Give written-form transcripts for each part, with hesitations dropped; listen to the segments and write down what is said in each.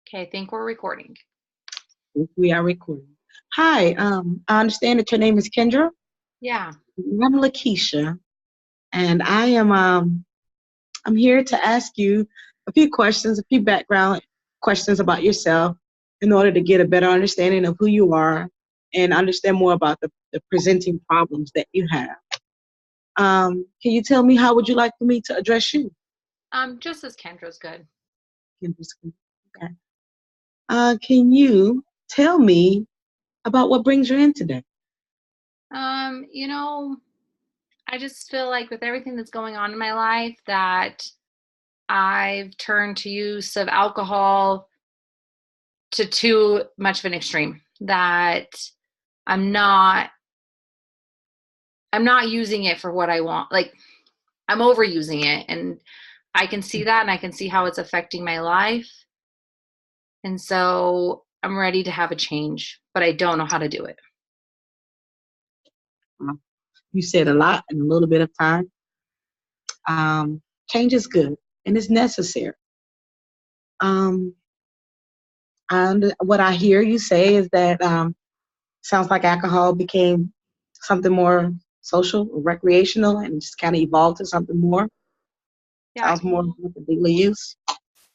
Okay, I think we're recording. We are recording. Hi, I understand that your name is Kendra. Yeah. I'm Lakeisha, and I'm here to ask you a few questions, a few background questions about yourself in order to get a better understanding of who you are and understand more about the presenting problems that you have. Can you tell me how would you like for me to address you? Just as Kendra's good. Okay. Can you tell me about what brings you in today? Um, you know, I just feel like with everything that's going on in my life that I've turned to use of alcohol to too much of an extreme. That I'm not I'm not using it for what I want. Like I'm overusing it, and I can see that, and I can see how it's affecting my life. And so I'm ready to have a change, but I don't know how to do it. You said a lot in a little bit of time. Change is good and it's necessary. Um, what I hear you say is that sounds like alcohol became something more social, or recreational, and just kind of evolved to something more. Yeah, Sounds more like a daily use.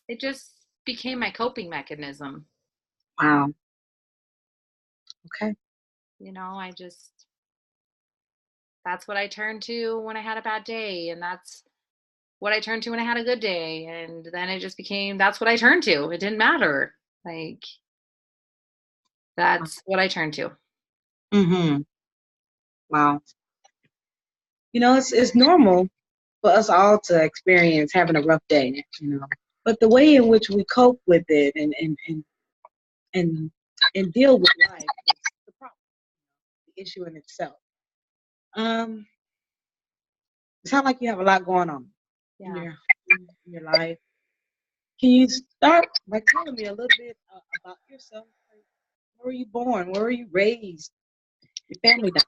it just became my coping mechanism. Wow. Okay. I just, that's what I turned to when I had a bad day. And that's what I turned to when I had a good day. And then it just became, that's what I turned to. It didn't matter. Like, that's what I turned to. Mm-hmm. Wow. It's normal for us all to experience having a rough day. But the way in which we cope with it and and deal with life is the problem, the issue in itself. Um, it sounds like you have a lot going on in Yeah. your life. Can you start by telling me a little bit about yourself? Like, where were you born? Where were you raised? Your family dynamic.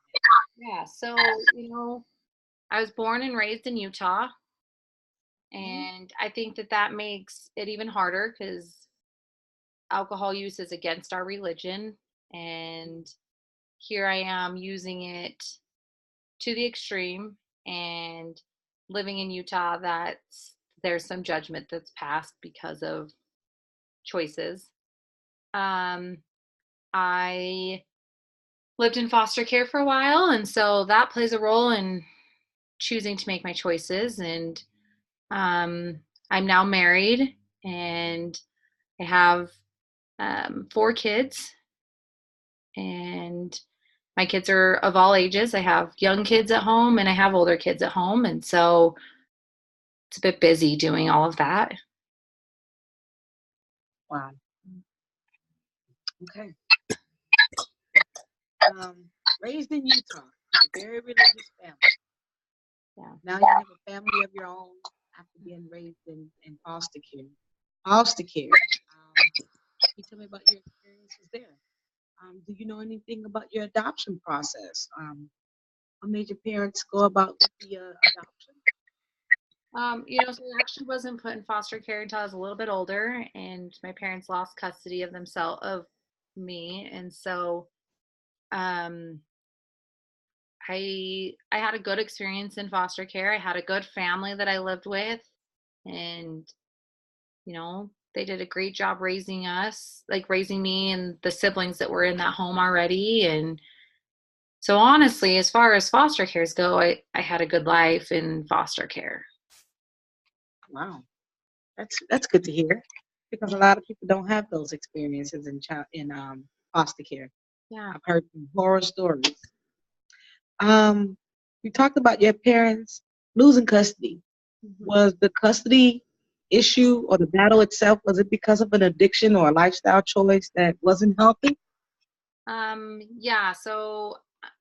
Yeah. So, I was born and raised in Utah. And I think that that makes it even harder because alcohol use is against our religion. And here I am using it to the extreme, and living in Utah, there's some judgment that's passed because of choices. Um, I lived in foster care for a while, and so that plays a role in choosing to make my choices. And um, I'm now married, and I have 4 kids, and my kids are of all ages. I have young kids at home, and I have older kids at home, and so it's a bit busy doing all of that. Wow. Okay. Raised in Utah, a very religious family. Yeah. Now you have a family of your own after being raised in foster care. Foster care. Can you tell me about your experiences there? Do you know anything about your adoption process? What made your parents go about with the adoption? So I actually wasn't put in foster care until I was a little bit older, and my parents lost custody of themselves of me, and so um, I had a good experience in foster care. I had a good family that I lived with, and they did a great job raising us, like raising me and the siblings that were in that home already. And so honestly, as far as foster cares go, I had a good life in foster care. Wow, that's good to hear because a lot of people don't have those experiences in foster care. Yeah. I've heard some horror stories. Um, you talked about your parents losing custody. Mhm. Was the custody issue or the battle itself, was it because of an addiction or a lifestyle choice that wasn't healthy? Yeah, so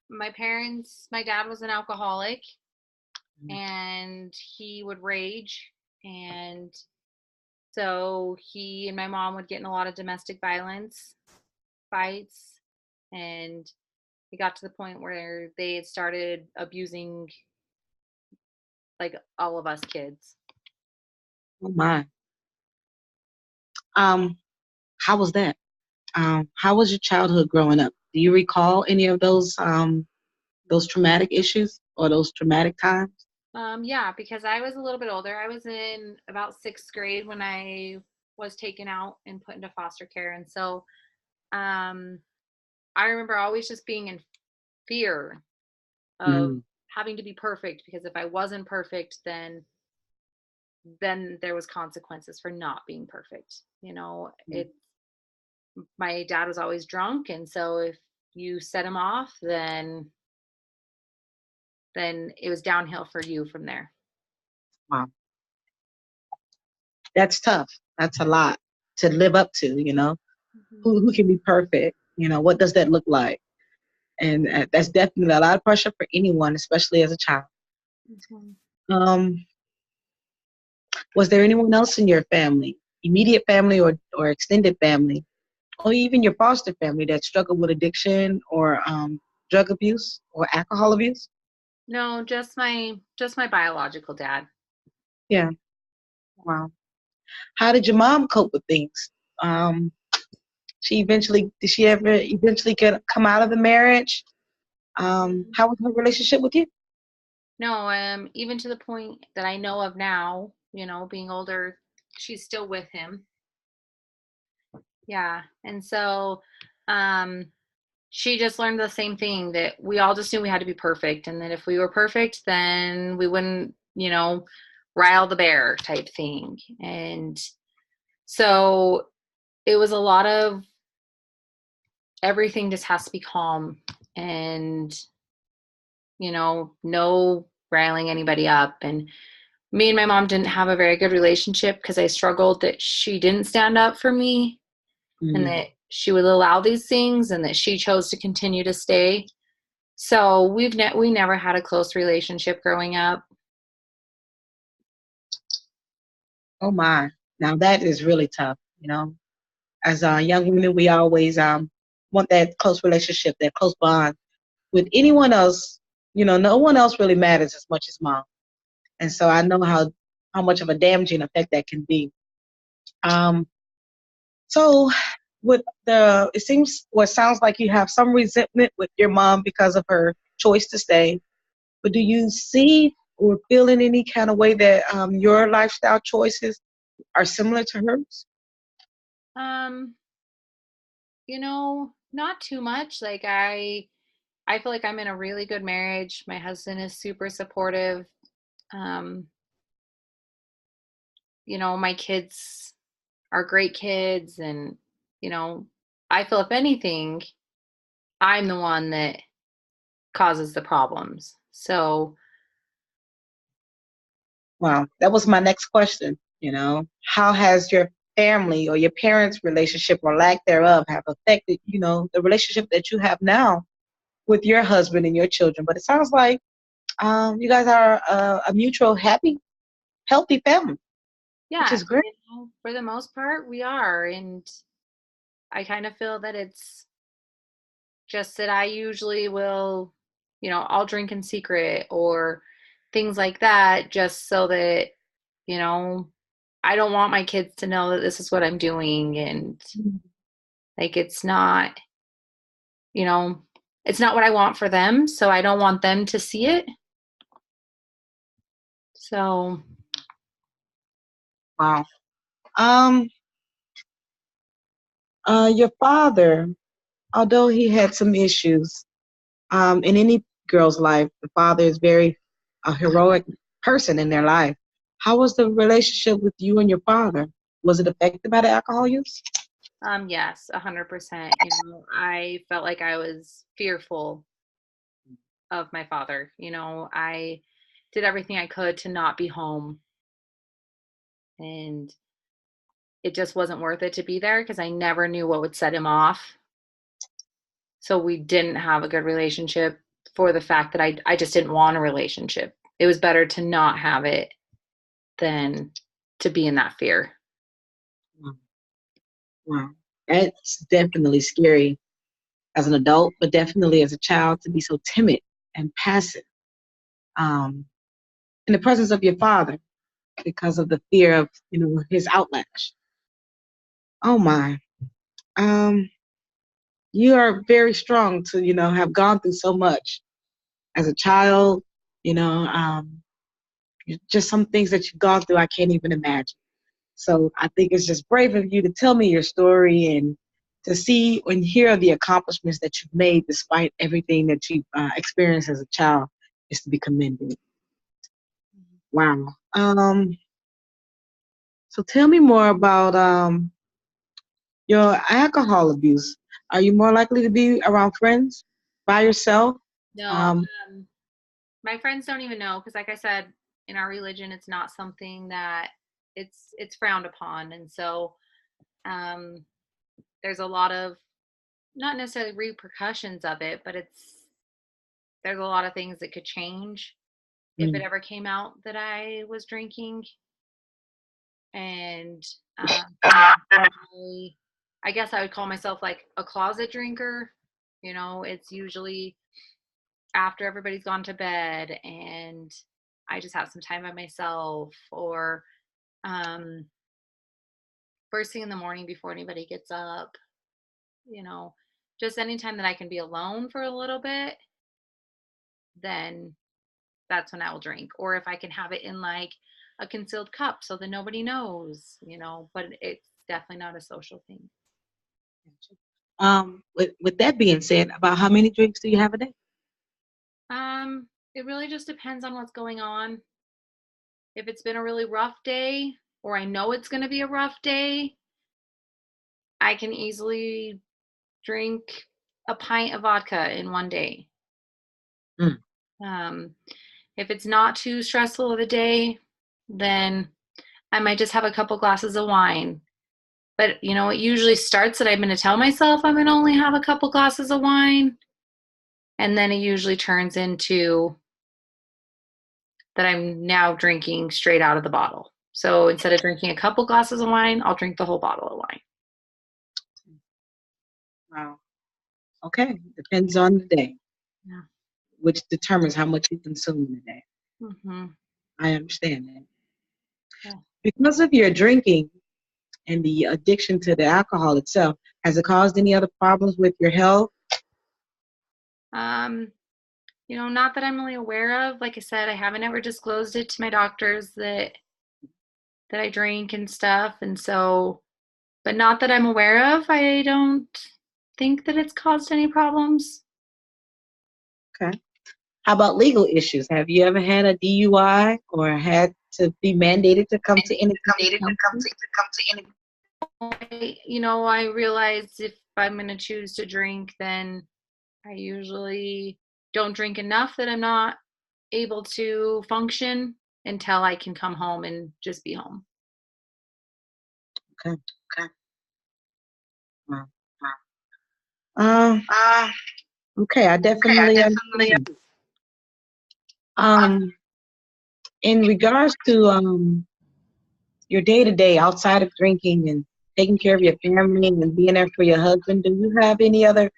my dad was an alcoholic, and he would rage, and so he and my mom would get in a lot of domestic violence fights, and it got to the point where they had started abusing like all of us kids. Oh my. Um, How was that? How was your childhood growing up? Do you recall any of those traumatic issues or those traumatic times? Yeah, because I was a little bit older. I was in about sixth grade when I was taken out and put into foster care. And so um, I remember always just being in fear of Mm, having to be perfect because if I wasn't perfect, then there was consequences for not being perfect. mm. My dad was always drunk, and so if you set him off, then it was downhill for you from there. Wow, that's tough. That's a lot to live up to. Mhm. Who can be perfect? What does that look like? And that's definitely a lot of pressure for anyone, especially as a child. Mhm. Um, was there anyone else in your family, immediate family or extended family, or even your foster family that struggled with addiction or drug abuse or alcohol abuse? No, just my biological dad. Yeah. Wow. How did your mom cope with things? Um, did she ever eventually come out of the marriage? How was her relationship with you? No, even to the point that I know of now, being older, she's still with him. Yeah. And so um she just learned the same thing, that we all just knew we had to be perfect, and that if we were perfect, then we wouldn't, rile the bear type thing. And so it was a lot of everything just has to be calm, and no riling anybody up. And me and my mom didn't have a very good relationship because I struggled that she didn't stand up for me, and Mm. that she would allow these things, and that she chose to continue to stay. So we never had a close relationship growing up. Oh my. Now that is really tough. As young women, we always want that close relationship, that close bond with anyone else. No one else really matters as much as mom. And so I know how much of a damaging effect that can be. Um, so with it sounds like you have some resentment with your mom because of her choice to stay. But do you see or feel in any kind of way that your lifestyle choices are similar to hers? Um, not too much. Like I feel like I'm in a really good marriage. My husband is super supportive. Um, my kids are great kids, and you know, I feel if anything, I'm the one that causes the problems. So, Well, that was my next question. How has your family or your parents' relationship or lack thereof have affected, the relationship that you have now with your husband and your children? But it sounds like you guys are a mutual, happy, healthy family, which yeah, is great. for the most part we are. And I kind of feel that it's just that I usually will, I'll drink in secret or things like that, just so that, you know, I don't want my kids to know that this is what I'm doing. And like, you know, it's not what I want for them. So I don't want them to see it. So, Wow. Um, your father, although he had some issues, in any girl's life, the father is very a heroic person in their life. How was the relationship with you and your father? Was it affected by the alcohol use? yes, 100%. I felt like I was fearful of my father. I did everything I could to not be home, and it just wasn't worth it to be there because I never knew what would set him off. So we didn't have a good relationship for the fact that I just didn't want a relationship. It was better to not have it than to be in that fear. Wow. Wow. That's definitely scary as an adult, but definitely as a child to be so timid and passive um, in the presence of your father because of the fear of, his outlash. Oh my. Um, you are very strong to, have gone through so much as a child, you know, um, just some things that you've gone through, I can't even imagine. So I think it's just brave of you to tell me your story and to see and hear the accomplishments that you've made despite everything that you've experienced as a child is to be commended. Wow. So tell me more about your alcohol abuse. Are you more likely to be around friends, by yourself? No, Um, um, my friends don't even know because, like I said, in our religion, it's not something that it's frowned upon, and so um, there's a lot of not necessarily repercussions of it, but there's a lot of things that could change if it mm, ever came out that I was drinking. And I, I guess I would call myself like a closet drinker. It's usually after everybody's gone to bed and I just have some time by myself, or um, first thing in the morning before anybody gets up, you know, just anytime that I can be alone for a little bit, then that's when I will drink. Or if I can have it in like a concealed cup so that nobody knows, but it's definitely not a social thing. with that being said, about how many drinks do you have a day? It really just depends on what's going on. If it's been a really rough day, or I know it's going to be a rough day, I can easily drink a pint of vodka in one day. Mm, Um, if it's not too stressful of a day, then I might just have a couple glasses of wine. But it usually starts that I'm going to tell myself I'm going to only have a couple glasses of wine. And then it usually turns into that I'm now drinking straight out of the bottle. So instead of drinking a couple glasses of wine, I'll drink the whole bottle of wine. wow. Okay. Depends on the day, Yeah. which determines how much you consume in a day. Mm-hmm. I understand that. Yeah. Because of your drinking and the addiction to the alcohol itself, has it caused any other problems with your health? Um, not that I'm really aware of. Like I said, I haven't ever disclosed it to my doctors that I drink and stuff. And so, but not that I'm aware of. I don't think that it's caused any problems. Okay. How about legal issues? Have you ever had a DUI or had to be mandated to come to any kind of counseling? I realize if I'm going to choose to drink, then I usually don't drink enough that I'm not able to function until I can come home and just be home. Okay. Wow. Um, okay, I definitely understand. Um, in regards to your day to day outside of drinking and taking care of your family and being there for your husband, do you have any other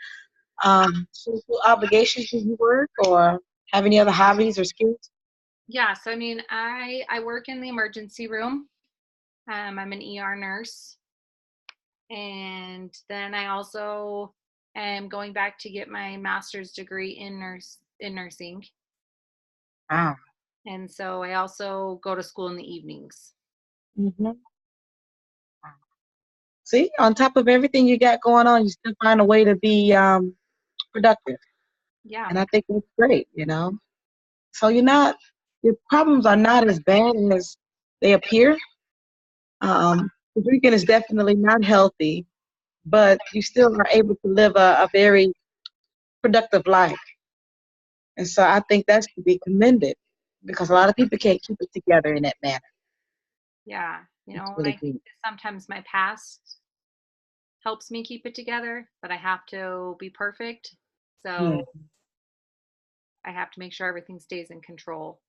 social obligations when you work or have any other hobbies or skills? Yeah, so I mean, I work in the emergency room. I'm an ER nurse, and then I also am going back to get my master's degree in nursing, Wow. and so I also go to school in the evenings. Hmm. See, on top of everything you got going on, you still find a way to be productive. Yeah, And I think that's great. So your problems are not as bad as they appear. The drinking is definitely not healthy, but you still are able to live a very productive life. And so I think that's to be commended because a lot of people can't keep it together in that manner. yeah, It's and I really think good. that sometimes my past helps me keep it together, but I have to be perfect. Hmm. So I have to make sure everything stays in control.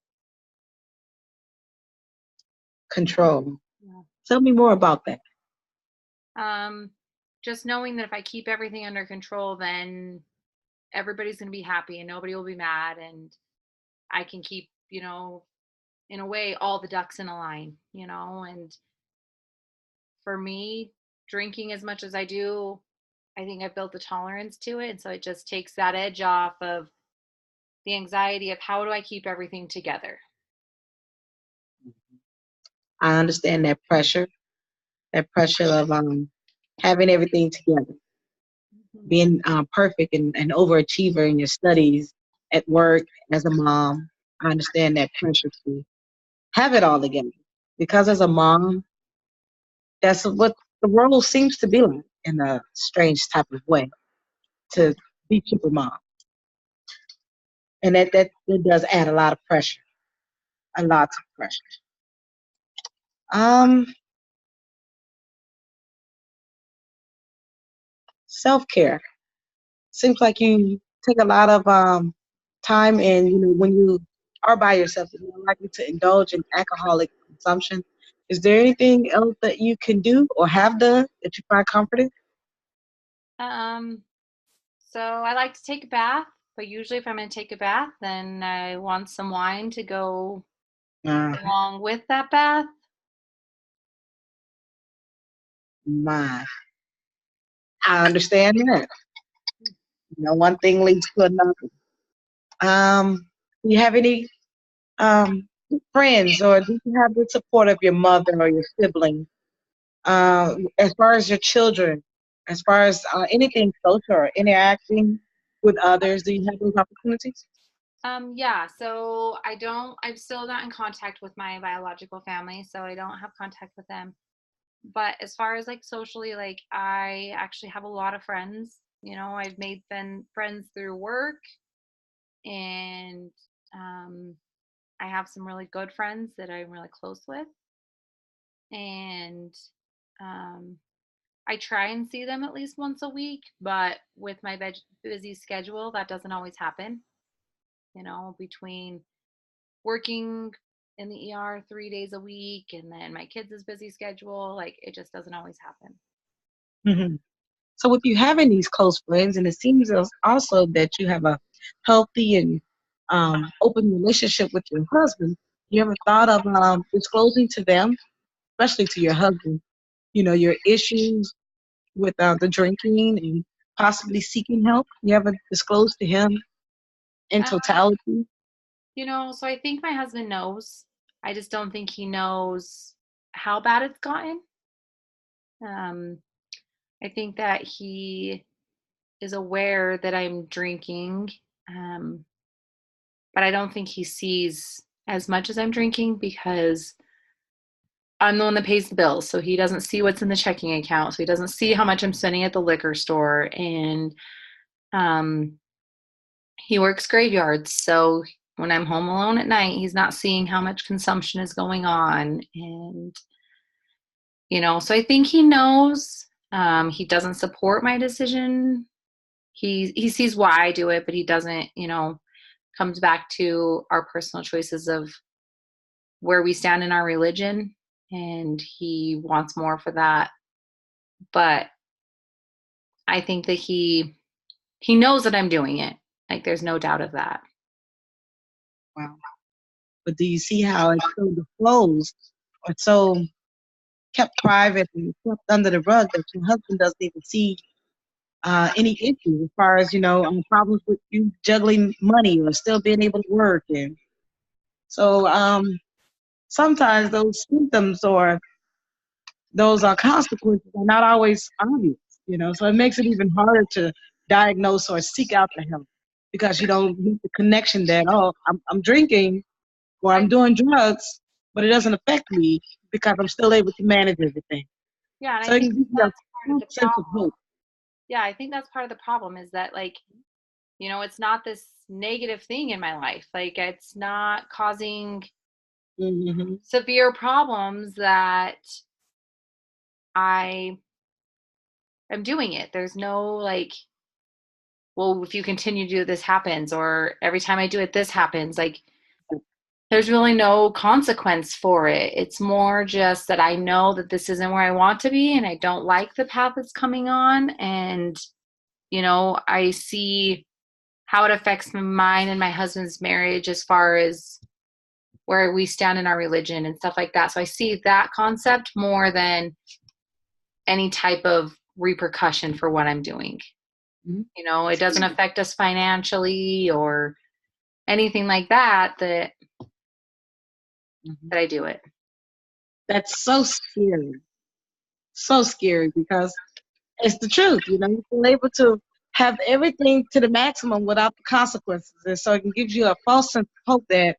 Control. Yeah. Tell me more about that. Um, just knowing that if I keep everything under control, then everybody's going to be happy and nobody will be mad, and I can keep, in a way, all the ducks in a line. And for me, drinking as much as I do, I think I've built a tolerance to it. And so it just takes that edge off of the anxiety of how do I keep everything together? I understand that pressure of having everything together, Mhm. being perfect and overachiever in your studies, at work, as a mom. I understand that pressure to have it all together. Because as a mom, that's what the world seems to be like in a strange type of way, to be super mom. And that does add a lot of pressure, a lot of pressure. Um, Self-care. Seems like you take a lot of time, and when you are by yourself, you're more likely to indulge in alcoholic consumption. Is there anything else that you can do or have done that you find comforting? Um, so I like to take a bath, but usually if I'm going to take a bath, then I want some wine to go Uh, along with that bath. my, I understand that. One thing leads to another. Do you have any friends, or do you have the support of your mother or your siblings? As far as your children, as far as anything social or interacting with others, do you have those opportunities? Yeah, so I'm still not in contact with my biological family, so I don't have contact with them. But as far as like socially, like I actually have a lot of friends. I've made friends through work, and um, I have some really good friends that I'm really close with. And um, I try and see them at least once a week, but with my busy schedule, that doesn't always happen. Between working in the ER 3 days a week and then my kids' busy schedule, like it just doesn't always happen. Hmm. So, with you having these close friends, and it seems also that you have a healthy and open relationship with your husband, you ever thought of disclosing to them, especially to your husband, your issues with the drinking and possibly seeking help? You ever disclosed to him in Uh, totality? so I think my husband knows. I just don't think he knows how bad it's gotten. Um, I think that he is aware that I'm drinking, um, but I don't think he sees as much as I'm drinking because I'm the one that pays the bills. So he doesn't see what's in the checking account. So he doesn't see how much I'm spending at the liquor store. And um, he works graveyards. So when I'm home alone at night, he's not seeing how much consumption is going on. And, so I think he knows. He doesn't support my decision. He sees why I do it, but he doesn't, comes back to our personal choices of where we stand in our religion. And he wants more for that. But I think that he knows that I'm doing it. Like there's no doubt of that. Wow. But do you see how it's so disclosed or so kept private and kept under the rug that your husband doesn't even see any issues as far as problems with you juggling money or still being able to work? And so sometimes those symptoms or those consequences are not always obvious. So it makes it even harder to diagnose or seek out the help because you don't make the connection that, oh, I'm drinking or I'm I doing drugs, but it doesn't affect me because I'm still able to manage everything. Yeah, and I So it think can give you a that's part of false the sense of problem. hope. Yeah, I think that's part of the problem is that like, it's not this negative thing in my life. Like it's not causing Hmm. severe problems that I am doing it. There's no like, well, if you continue to do this happens or every time I do it this happens. Like there's really no consequence for it. It's more just that I know that this isn't where I want to be and I don't like the path it's coming on. And, I see how it affects mine and my husband's marriage as far as where we stand in our religion and stuff like that. So I see that concept more than any type of repercussion for what I'm doing. Mhm. It doesn't affect us financially or anything like that, Mhm. that I do it. That's so scary. So scary because it's the truth. You feel able to have everything to the maximum without the consequences. And so it gives you a false sense of hope that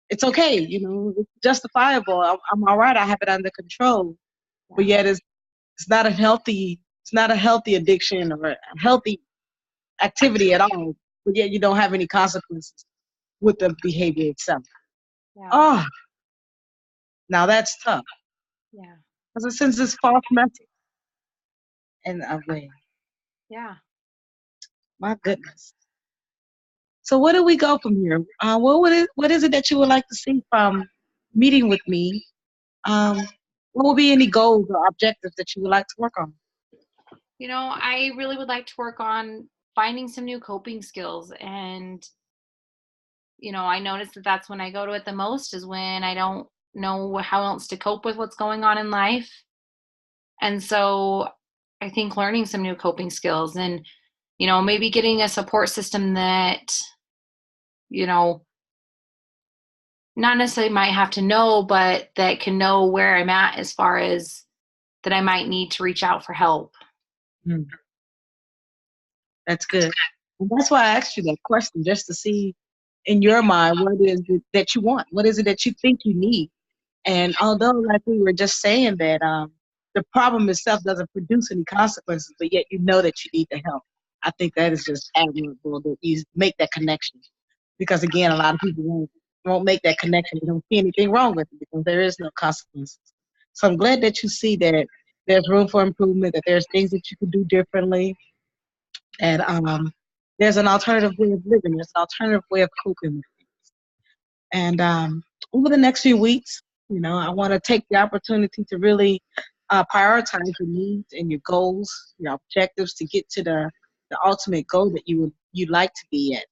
it's okay, it's justifiable. I'm all right. I have it under control. But Yeah. yet it's not a healthy addiction or a healthy activity at all. But yet you don't have any consequences with the behavior itself. Yeah. Oh, now that's tough Yeah. because it sends this false message in a way. Yeah. My goodness. So where do we go from here? What is it that you would like to see from meeting with me? Um, what will be any goals or objectives that you would like to work on? I really would like to work on finding some new coping skills. And, I notice that that's when I go to it the most, is when I don't know how else to cope with what's going on in life. And so I think learning some new coping skills and, maybe getting a support system that, you know, not necessarily might have to know, but that can know where I'm at as far as that I might need to reach out for help. Hmm, that's good. And that's why I asked you that question, just to see in your mind what it is that you want. What is it that you think you need? And although, like we were just saying, that the problem itself doesn't produce any consequences, but yet you know that you need the help. I think that is just admirable that you make that connection. Because again, a lot of people won't make that connection. They don't see anything wrong with it because there is no consequences. So I'm glad that you see that there's room for improvement, that there's things that you can do differently, and there's an alternative way of living. There's an alternative way of coping. And over the next few weeks, I want to take the opportunity to really prioritize your needs and your goals, your objectives to get to the ultimate goal that you'd like to be at.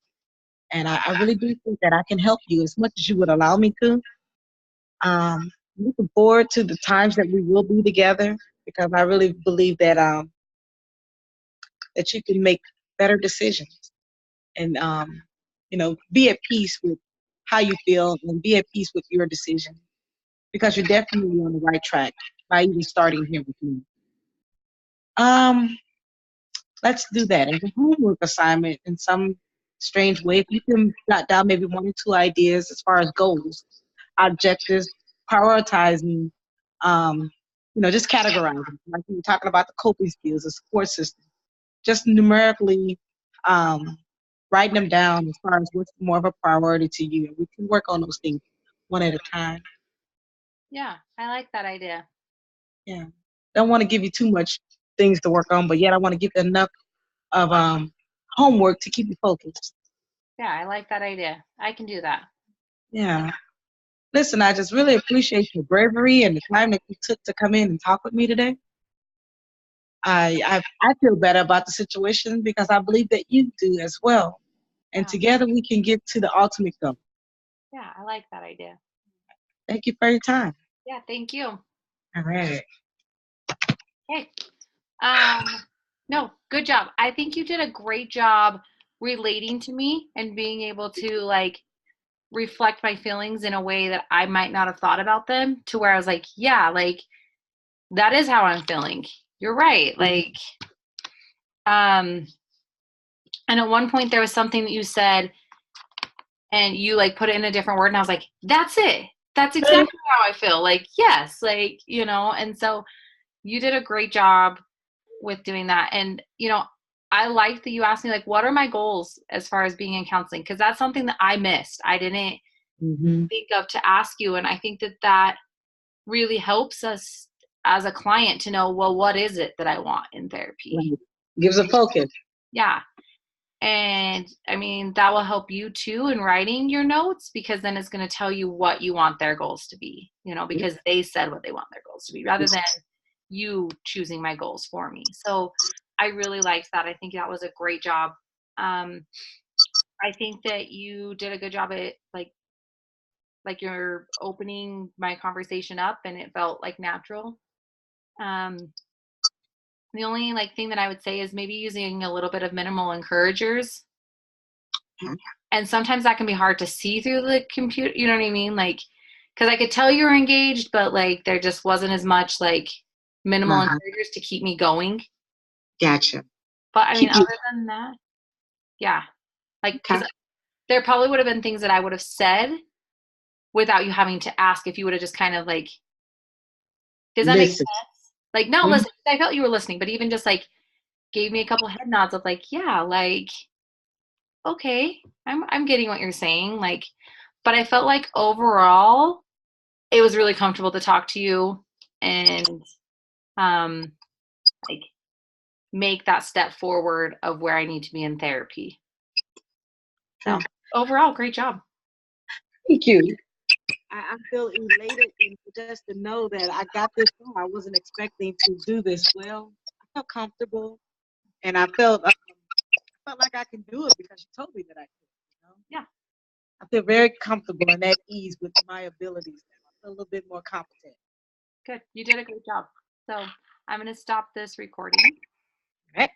And I really do think that I can help you as much as you would allow me to. Looking forward to the times that we will be together because I really believe that you can make better decisions and be at peace with how you feel and be at peace with your decision because you're definitely on the right track by even starting here with me. Um, let's do that as a homework assignment in some strange way. If you can jot down maybe one or two ideas as far as goals, objectives, prioritizing, um, just categorizing. Like you were talking about the coping skills, the support system, just numerically um, writing them down as far as what's more of a priority to you. And we can work on those things one at a time. Yeah, I like that idea. Yeah. Don't want to give you too much things to work on, but yet I want to give you enough of homework to keep you focused. Yeah, I like that idea. I can do that. Yeah. Listen, I just really appreciate your bravery and the time that you took to come in and talk with me today. I feel better about the situation because I believe that you do as well. And Yeah. together we can get to the ultimate goal. Yeah, I like that idea. Thank you for your time. Yeah, thank you. All right. Okay. Um, no, good job. I think you did a great job relating to me and being able to reflect my feelings in a way that I might not have thought about them, to where I was like, yeah, that is how I'm feeling. You're right. Um, and at one point there was something that you said and you put it in a different word and I was like, that's it. That's exactly how I feel. Yes, and so you did a great job with doing that. And, I like that you asked me, what are my goals as far as being in counseling? Because that's something that I missed. I didn't Mm-hmm. think of to ask you. And I think that that really helps us as a client to know, well, what is it that I want in therapy? Right. Gives a focus. Yeah. And I mean, that will help you too in writing your notes, because then it's going to tell you what you want their goals to be, because they said what they want their goals to be rather than you choosing my goals for me. So I really liked that. I think that was a great job. Um, I think that you did a good job at you're opening my conversation up and it felt natural. Um, The only like thing that I would say is maybe using a little bit of minimal encouragers. Mhm. And sometimes that can be hard to see through the computer. You know what I mean? Like, because I could tell you were engaged, but like there just wasn't as much like minimal Uh-huh. encouragers to keep me going. Gotcha. But I mean, Keep you other than that, yeah, like okay. because there probably would have been things that I would have said without you having to ask if you would have just kind of like, does that make Listen. sense? Like, not Mhm. listen. I felt you were listening, but even just like gave me a couple head nods of like, yeah, like, okay, I'm getting what you're saying. Like, but I felt like overall it was really comfortable to talk to you and um like make that step forward of where I need to be in therapy. So Okay. overall, great job. Thank you. I feel elated and just to know that I got this far. I wasn't expecting to do this well. I felt comfortable, and I felt like I can do it because you told me that I could. Yeah, I feel very comfortable and at ease with my abilities now. I feel a little bit more competent. good. You did a great job. So I'm going to stop this recording. All right.